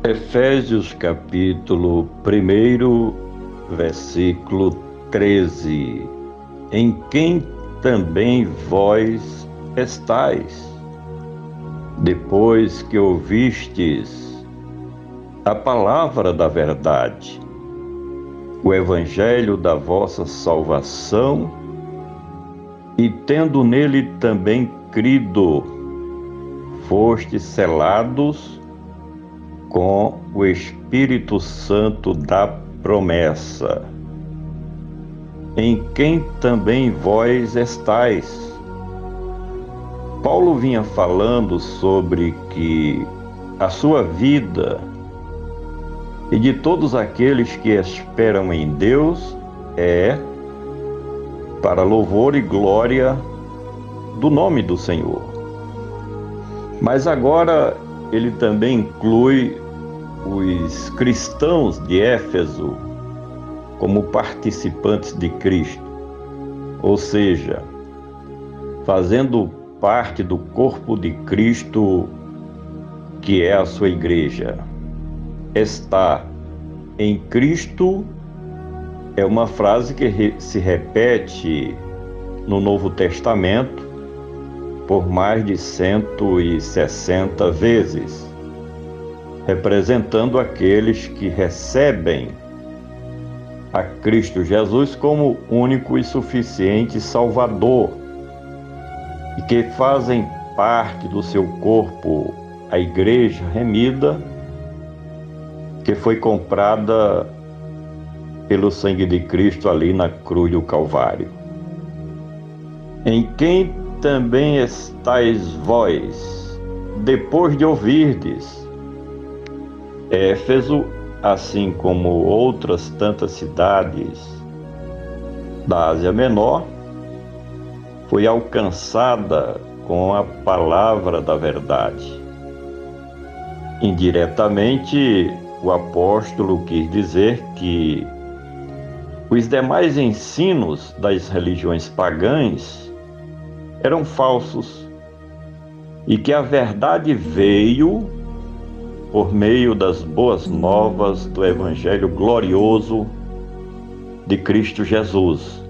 Efésios capítulo 1, versículo 13: Em quem também vós estáis, depois que ouvistes a palavra da verdade, o evangelho da vossa salvação, e tendo nele também crido, fostes selados com o Espírito Santo da promessa, em quem também vós estáis. Paulo vinha falando sobre que a sua vida e de todos aqueles que esperam em Deus é para louvor e glória do nome do Senhor. Mas agora ele também inclui os cristãos de Éfeso como participantes de Cristo, ou seja, fazendo parte do corpo de Cristo, que é a sua igreja. Estar em Cristo é uma frase que se repete no Novo Testamento por mais de 160 vezes, representando aqueles que recebem a Cristo Jesus como único e suficiente Salvador e que fazem parte do seu corpo, a igreja remida, que foi comprada pelo sangue de Cristo ali na cruz do Calvário. Em quem também estáis vós, depois de ouvirdes. Éfeso, assim como outras tantas cidades da Ásia Menor, foi alcançada com a palavra da verdade. Indiretamente, o apóstolo quis dizer que os demais ensinos das religiões pagãs eram falsos e que a verdade veio por meio das boas novas do Evangelho glorioso de Cristo Jesus,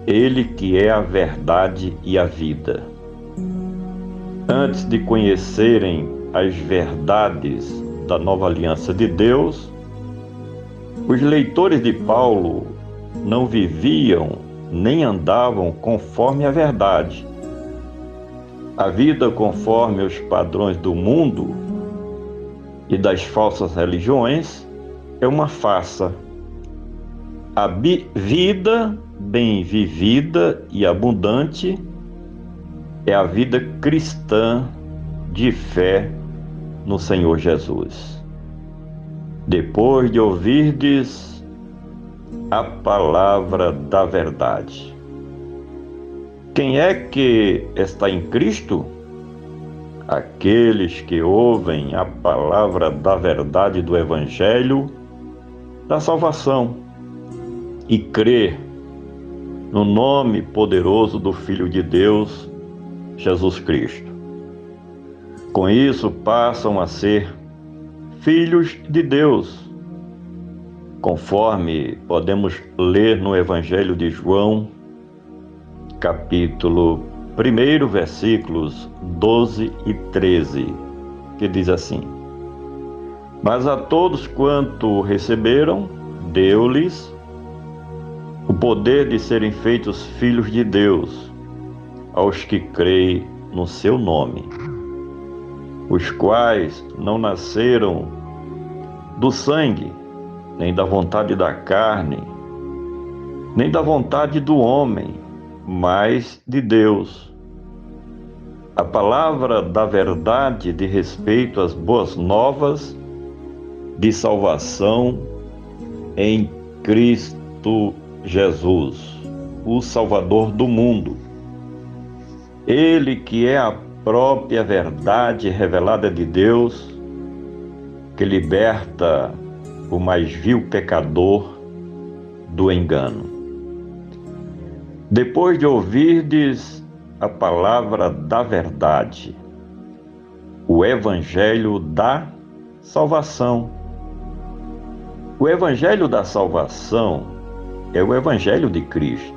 Ele que é a verdade e a vida. Antes de conhecerem as verdades da nova aliança de Deus, os leitores de Paulo não viviam nem andavam conforme a verdade. A vida conforme os padrões do mundo e das falsas religiões é uma farsa. A vida bem vivida e abundante é a vida cristã de fé no Senhor Jesus. Depois de ouvirdes a palavra da verdade. Quem é que está em Cristo? Aqueles que ouvem a palavra da verdade do Evangelho da salvação e crê no nome poderoso do Filho de Deus, Jesus Cristo. Com isso, passam a ser filhos de Deus, conforme podemos ler no Evangelho de João, capítulo 1, versículos 12 e 13, que diz assim: Mas a todos quanto receberam, deu-lhes o poder de serem feitos filhos de Deus, aos que creem no seu nome, os quais não nasceram do sangue, nem da vontade da carne, nem da vontade do homem, mas de Deus. A palavra da verdade de respeito às boas novas de salvação em Cristo Jesus, o Salvador do mundo. Ele que é a própria verdade revelada de Deus, que liberta o mais vil pecador do engano. Depois de ouvirdes a palavra da verdade, o Evangelho da salvação. O Evangelho da salvação é o Evangelho de Cristo.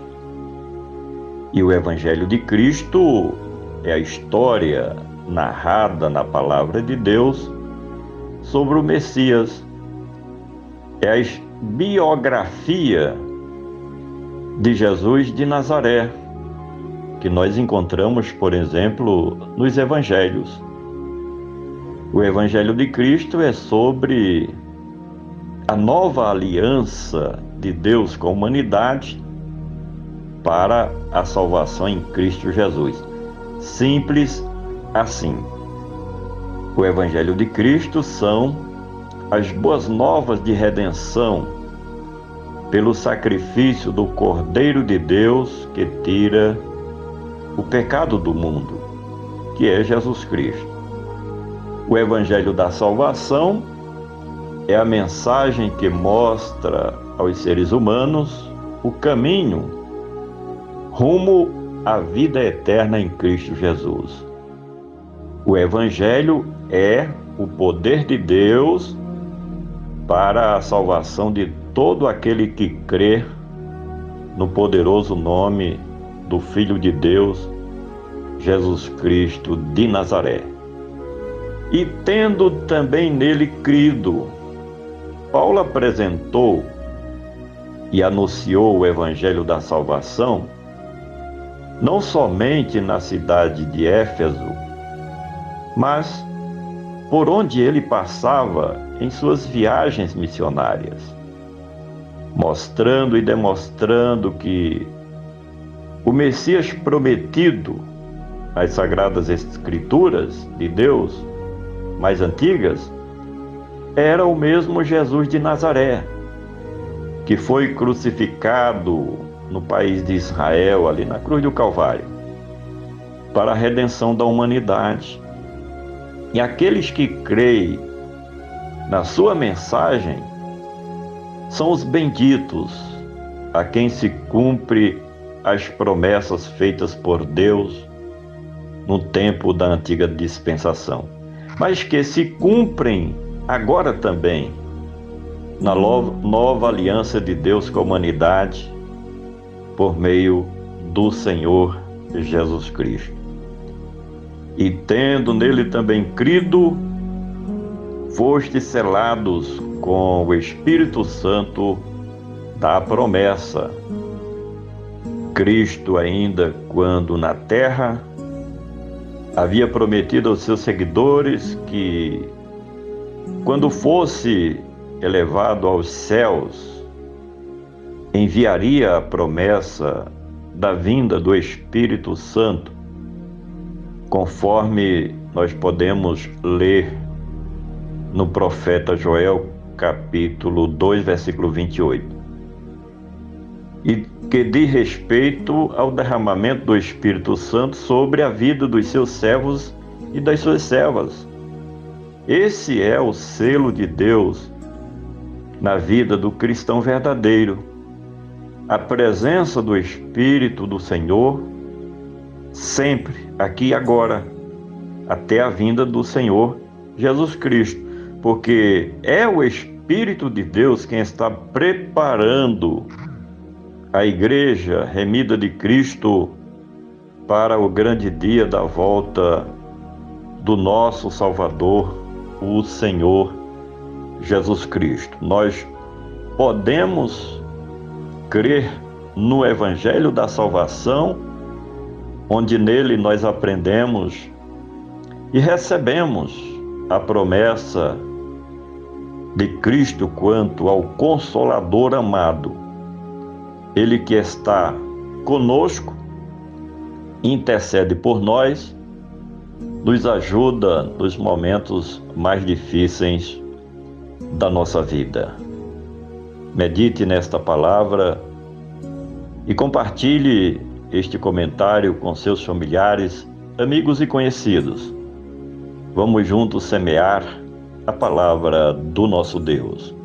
E o Evangelho de Cristo é a história narrada na palavra de Deus sobre o Messias. É a biografia de Jesus de Nazaré, que nós encontramos, por exemplo, nos Evangelhos. O Evangelho de Cristo é sobre a nova aliança de Deus com a humanidade para a salvação em Cristo Jesus. Simples assim. O Evangelho de Cristo são as boas novas de redenção pelo sacrifício do Cordeiro de Deus que tira o pecado do mundo, que é Jesus Cristo. O Evangelho da salvação é a mensagem que mostra aos seres humanos o caminho rumo à vida eterna em Cristo Jesus. O Evangelho é o poder de Deus para a salvação de todo aquele que crê no poderoso nome do Filho de Deus, Jesus Cristo de Nazaré. E tendo também nele crido, Paulo apresentou e anunciou o Evangelho da salvação não somente na cidade de Éfeso, mas por onde ele passava em suas viagens missionárias, mostrando e demonstrando que o Messias prometido nas Sagradas Escrituras de Deus mais antigas era o mesmo Jesus de Nazaré, que foi crucificado no país de Israel, ali na cruz do Calvário, para a redenção da humanidade. E aqueles que creem na sua mensagem são os benditos, a quem se cumpre as promessas feitas por Deus no tempo da antiga dispensação, mas que se cumprem agora também na nova aliança de Deus com a humanidade por meio do Senhor Jesus Cristo. E tendo nele também crido, fostes selados com o Espírito Santo da promessa. Cristo, ainda quando na terra, havia prometido aos seus seguidores que, quando fosse elevado aos céus, enviaria a promessa da vinda do Espírito Santo, conforme nós podemos ler no profeta Joel, capítulo 2, versículo 28. E que diz respeito ao derramamento do Espírito Santo sobre a vida dos seus servos e das suas servas. Esse é o selo de Deus na vida do cristão verdadeiro. A presença do Espírito do Senhor sempre, aqui e agora, até a vinda do Senhor Jesus Cristo, porque é o Espírito de Deus quem está preparando a igreja remida de Cristo para o grande dia da volta do nosso Salvador, o Senhor Jesus Cristo. Nós podemos crer no Evangelho da salvação, onde nele nós aprendemos e recebemos a promessa de Cristo quanto ao Consolador amado. Ele que está conosco, intercede por nós, nos ajuda nos momentos mais difíceis da nossa vida. Medite nesta palavra e compartilhe este comentário com seus familiares, amigos e conhecidos. Vamos juntos semear a palavra do nosso Deus.